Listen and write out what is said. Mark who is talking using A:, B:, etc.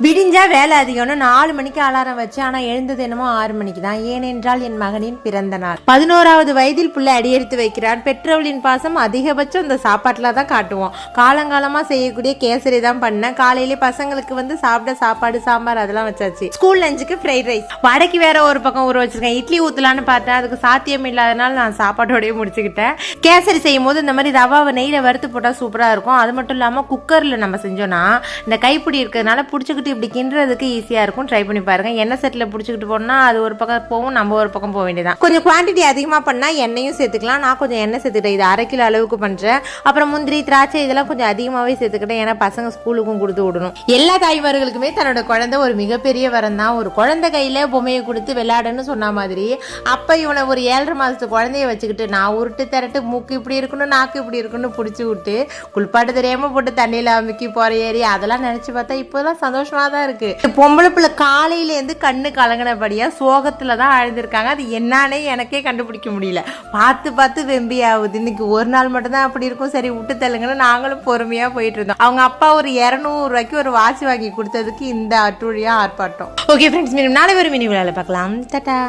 A: விடிஞ்சா வேலை அதிகம்னு 4 மணிக்கு அலாரம் வச்சு, ஆனா எழுந்தது என்னமோ 6 மணிக்கு தான். ஏனென்றால் என் மகனின் பிறந்த நாள். 11வது வயதில் புள்ள அடியெடுத்து வைக்கிறான். பெற்றோர்களின் பாசம் அதிகபட்சம் இந்த சாப்பாட்டுல தான் காட்டுவோம். காலங்காலமா செய்யக்கூடிய கேசரி தான் பண்ணேன். காலையிலே பசங்களுக்கு சாப்பிட சாப்பாடு சாம்பார் அதெல்லாம் வச்சாச்சு. ஸ்கூல் லஞ்சுக்கு ஃப்ரைட் ரைஸ், வடைக்கு வேற ஒரு பக்கம் ஊற வச்சிருக்கேன். இட்லி ஊத்தலான்னு பார்த்தேன், அதுக்கு சாத்தியம் இல்லாதனால நான் சாப்பாட்டோடய முடிச்சுக்கிட்டேன். கேசரி செய்யும் போது இந்த மாதிரி ரவாவை நெய்ல வறுத்து போட்டா சூப்பரா இருக்கும். அது மட்டும் இல்லாம குக்கர்ல நம்ம செஞ்சோம்னா இந்த கைப்பிடி இருக்கிறதுனால பிடிச்சிக்கிட்டு இப்படி கிண்டுறதுக்கு ஈஸியா இருக்கும். ட்ரை பண்ணி பாருங்க. எண்ணெய் செட்டில் பிடிச்சிக்கிட்டு போனா அது ஒரு பக்கம் போகும், நம்ம ஒரு பக்கம் போக வேண்டியதான். கொஞ்சம் குவான்டிட்டி அதிகமா பண்ணா எண்ணெயும் சேர்த்துக்கலாம். நான் கொஞ்சம் எண்ணெய் சேர்த்துக்கிட்டேன். இது 1/2 கிலோ அளவுக்கு பண்றேன். அப்புறம் முந்திரி திராட்சை இதெல்லாம் கொஞ்சம் அதிகமாவே சேர்த்துக்கிட்டேன். ஏன்னா பசங்க ஸ்கூலுக்கும் கொடுத்து விடணும். எல்லா தாய்மார்களுக்குமே தன்னோட குழந்தை ஒரு மிகப்பெரிய வரம் தான். ஒரு குழந்தை கையில பொம்மையை கொடுத்து விளையாடுன்னு சொன்ன மாதிரி அப்ப இவனை ஒரு 7.5 மாசத்து குழந்தைய வச்சுக்கிட்டு நான் உருட்டு திரட்டு மூக்கு இப்படி இருக்கணும் நாக்கு இப்படி இருக்குன்னு பிடிச்சி விட்டு குளிப்பாட்டு தெரியாம போட்டு தண்ணியில அமுக்கி போற ஏறி அதெல்லாம் நினைச்சு பார்த்தா இப்போதான் சந்தோஷமா தான் இருக்கு. பொம்பளை பிள்ளை காலையில இருந்து கண்ணு கலங்கினபடியா சோகத்துலதான் அழுந்திருக்காங்க. அது என்னன்னே எனக்கே கண்டுபிடிக்க முடியல. பார்த்து பார்த்து வெம்பி ஆகுது. இன்னைக்கு ஒரு நாள் மட்டும் தான் அப்படி இருக்கும். சரி விட்டு தள்ளுங்கன்னு நாங்களும் பொறுமையா போயிட்டு இருந்தோம். அவங்க அப்பா ஒரு 200 ரூபாய்க்கு ஒரு வாட்ச் வாங்கி கொடுத்ததுக்கு இந்த அட்டுழியா ஆர்ப்பாட்டம். ஓகே ஃப்ரெண்ட்ஸ், நாளை ஒரு மினி விழாவில் பார்க்கலாம். டாடா.